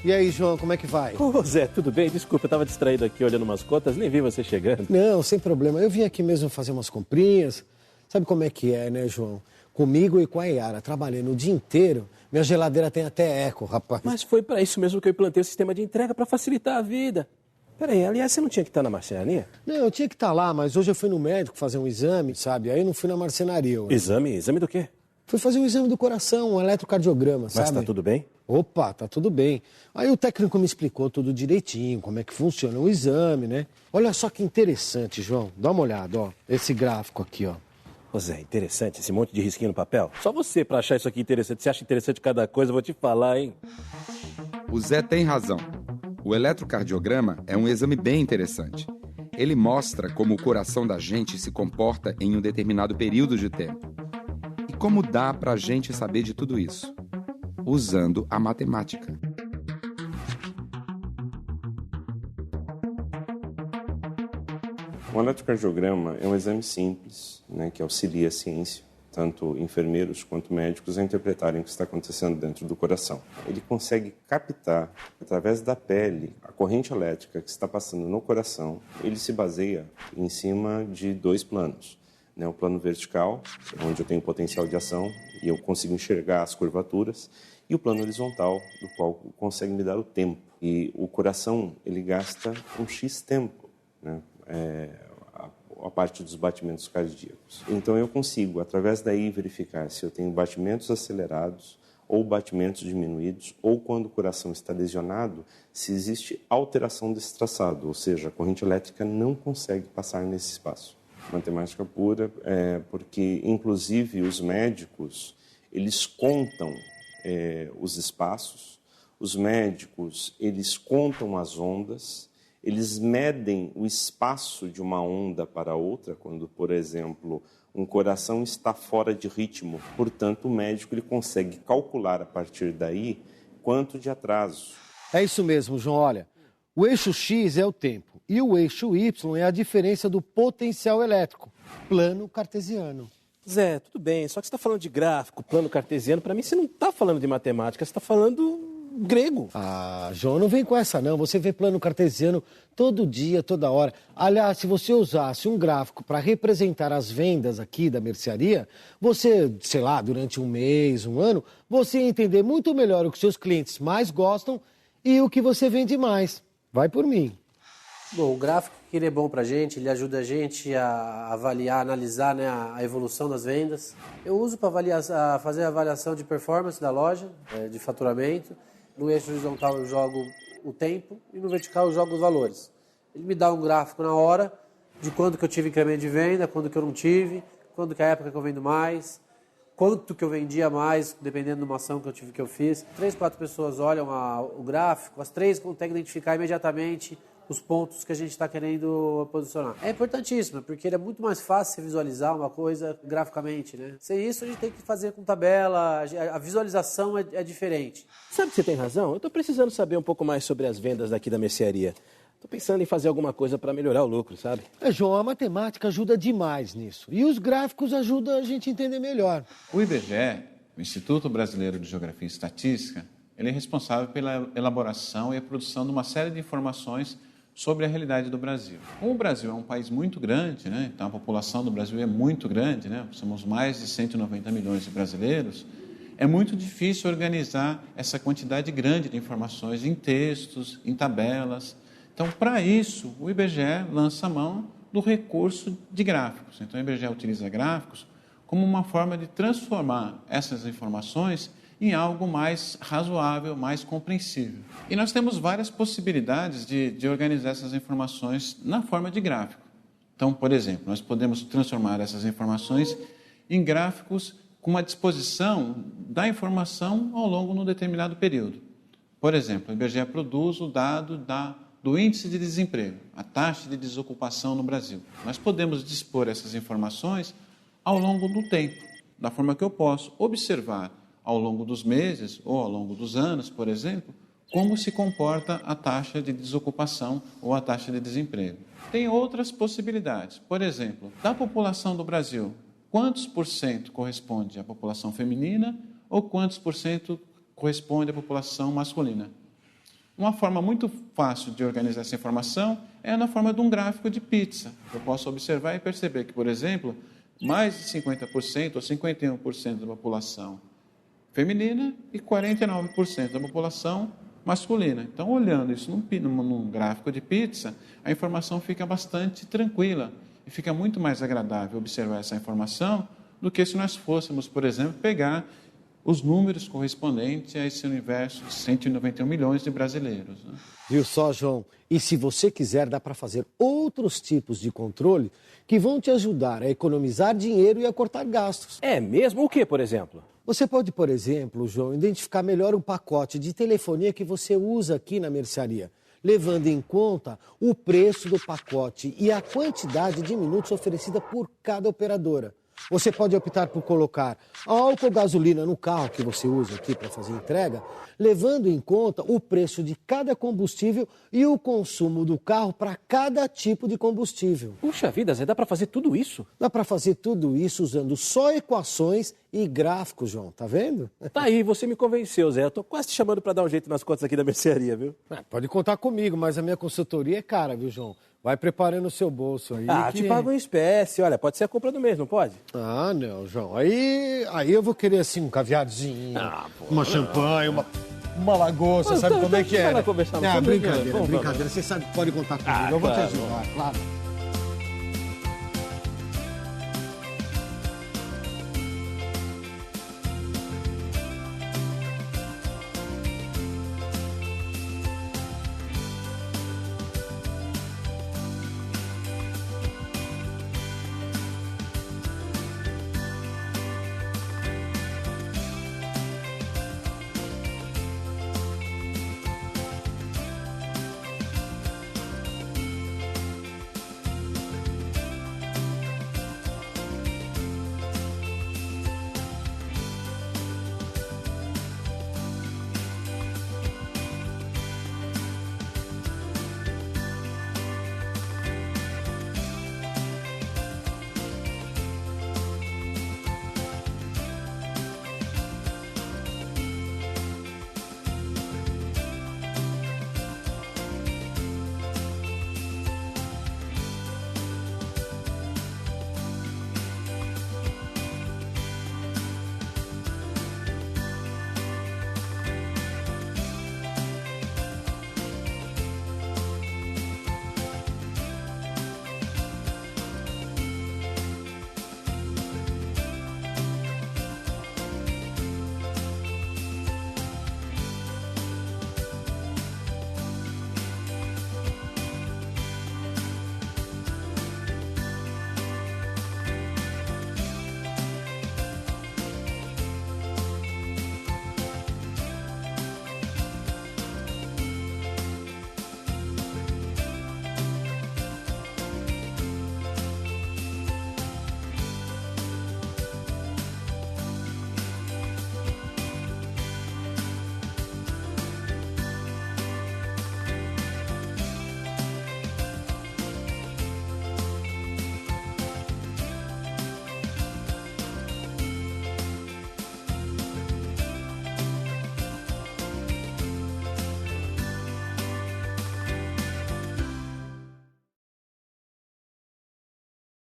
E aí, João, como é que vai? Ô, Zé, tudo bem? Desculpa, eu tava distraído aqui olhando umas contas, nem vi você chegando. Não, sem problema. Eu vim aqui mesmo fazer umas comprinhas. Sabe como é que é, né, João? Comigo e com a Yara, trabalhando o dia inteiro, minha geladeira tem até eco, rapaz. Mas foi pra isso mesmo que eu implantei o sistema de entrega, pra facilitar a vida. Peraí, aliás, você não tinha que estar na marcenaria? Não, eu tinha que estar lá, mas hoje eu fui no médico fazer um exame, sabe? Aí eu não fui na marcenaria hoje. Exame? Exame do quê? Fui fazer um exame do coração, um eletrocardiograma, sabe? Mas tá tudo bem? Opa, tá tudo bem. Aí o técnico me explicou tudo direitinho, como é que funciona o exame, né? Olha só que interessante, João. Dá uma olhada, ó. Esse gráfico aqui, ó. Ô, Zé, interessante esse monte de risquinho no papel. Só você pra achar isso aqui interessante. Você acha interessante cada coisa, eu vou te falar, hein? O Zé tem razão. O eletrocardiograma é um exame bem interessante. Ele mostra como o coração da gente se comporta em um determinado período de tempo. E como dá pra gente saber de tudo isso? Usando a matemática. O eletrocardiograma é um exame simples, né, que auxilia a ciência, tanto enfermeiros quanto médicos, a interpretarem o que está acontecendo dentro do coração. Ele consegue captar, através da pele, a corrente elétrica que está passando no coração. Ele se baseia em cima de dois planos. O plano vertical, onde eu tenho potencial de ação e eu consigo enxergar as curvaturas, e o plano horizontal, do qual consegue me dar o tempo. E o coração, ele gasta um X tempo, né? A parte dos batimentos cardíacos. Então eu consigo, através daí, verificar se eu tenho batimentos acelerados ou batimentos diminuídos, ou quando o coração está lesionado, se existe alteração desse traçado, ou seja, a corrente elétrica não consegue passar nesse espaço. Matemática pura, porque inclusive os médicos, eles contam os espaços, os médicos, eles contam as ondas, eles medem o espaço de uma onda para outra, quando, por exemplo, um coração está fora de ritmo. Portanto, o médico ele consegue calcular a partir daí quanto de atraso. É isso mesmo, João. Olha, o eixo X é o tempo e o eixo Y é a diferença do potencial elétrico, plano cartesiano. Zé, tudo bem, só que você tá falando de gráfico, plano cartesiano. Pra mim, você não tá falando de matemática, você tá falando grego. Ah, João, não vem com essa não. Você vê plano cartesiano todo dia, toda hora. Aliás, se você usasse um gráfico para representar as vendas aqui da mercearia, você, sei lá, durante um mês, um ano, você ia entender muito melhor o que seus clientes mais gostam e o que você vende mais. Vai por mim. Bom, o gráfico que ele é bom para a gente, ele ajuda a gente a avaliar, analisar, né, a evolução das vendas. Eu uso para fazer a avaliação de performance da loja, de faturamento. No eixo horizontal eu jogo o tempo e no vertical eu jogo os valores. Ele me dá um gráfico na hora de quando que eu tive incremento de venda, quando que eu não tive, quando que é a época que eu vendo mais, quanto que eu vendia mais, dependendo de uma ação que eu fiz. 3, 4 pessoas olham o gráfico, as 3 conseguem identificar imediatamente os pontos que a gente está querendo posicionar. É importantíssimo, porque ele é muito mais fácil você visualizar uma coisa graficamente, né? Sem isso, a gente tem que fazer com tabela, a visualização é diferente. Sabe que você tem razão? Eu tô precisando saber um pouco mais sobre as vendas daqui da mercearia. Tô pensando em fazer alguma coisa para melhorar o lucro, sabe? João, a matemática ajuda demais nisso. E os gráficos ajudam a gente a entender melhor. O IBGE, o Instituto Brasileiro de Geografia e Estatística, ele é responsável pela elaboração e a produção de uma série de informações sobre a realidade do Brasil. Como o Brasil é um país muito grande, né? Então a população do Brasil é muito grande, né? Somos mais de 190 milhões de brasileiros, é muito difícil organizar essa quantidade grande de informações em textos, em tabelas. Então, para isso, o IBGE lança a mão do recurso de gráficos. Então, o IBGE utiliza gráficos como uma forma de transformar essas informações em algo mais razoável, mais compreensível. E nós temos várias possibilidades de organizar essas informações na forma de gráfico. Então, por exemplo, nós podemos transformar essas informações em gráficos com uma disposição da informação ao longo de um determinado período. Por exemplo, o IBGE produz o dado do índice de desemprego, a taxa de desocupação no Brasil. Nós podemos dispor essas informações ao longo do tempo, da forma que eu posso observar ao longo dos meses ou ao longo dos anos, por exemplo, como se comporta a taxa de desocupação ou a taxa de desemprego. Tem outras possibilidades. Por exemplo, da população do Brasil, quantos por cento corresponde à população feminina ou quantos por cento corresponde à população masculina? Uma forma muito fácil de organizar essa informação é na forma de um gráfico de pizza. Eu posso observar e perceber que, por exemplo, mais de 50% ou 51% da população feminina e 49% da população masculina. Então, olhando isso num gráfico de pizza, a informação fica bastante tranquila e fica muito mais agradável observar essa informação do que se nós fôssemos, por exemplo, pegar os números correspondentes a esse universo de 191 milhões de brasileiros. Né? Viu só, João? E se você quiser, dá para fazer outros tipos de controle que vão te ajudar a economizar dinheiro e a cortar gastos. É mesmo? O que, por exemplo? Você pode, por exemplo, João, identificar melhor o pacote de telefonia que você usa aqui na mercearia, levando em conta o preço do pacote e a quantidade de minutos oferecida por cada operadora. Você pode optar por colocar álcool ou gasolina no carro que você usa aqui para fazer entrega, levando em conta o preço de cada combustível e o consumo do carro para cada tipo de combustível. Puxa vida, Zé, dá para fazer tudo isso? Dá para fazer tudo isso usando só equações e gráficos, João, tá vendo? Tá aí, você me convenceu, Zé. Eu tô quase te chamando para dar um jeito nas contas aqui da mercearia, viu? Pode contar comigo, mas a minha consultoria é cara, viu, João? Vai preparando o seu bolso aí. Te pago em espécie. Olha, pode ser a compra do mês, não pode? Ah, não, João. Aí eu vou querer, assim, um caviarzinho, uma champanhe, uma lagosta, sabe como é que é? Conversar, Brincadeira. Você sabe que pode contar comigo. Eu vou te ajudar, claro.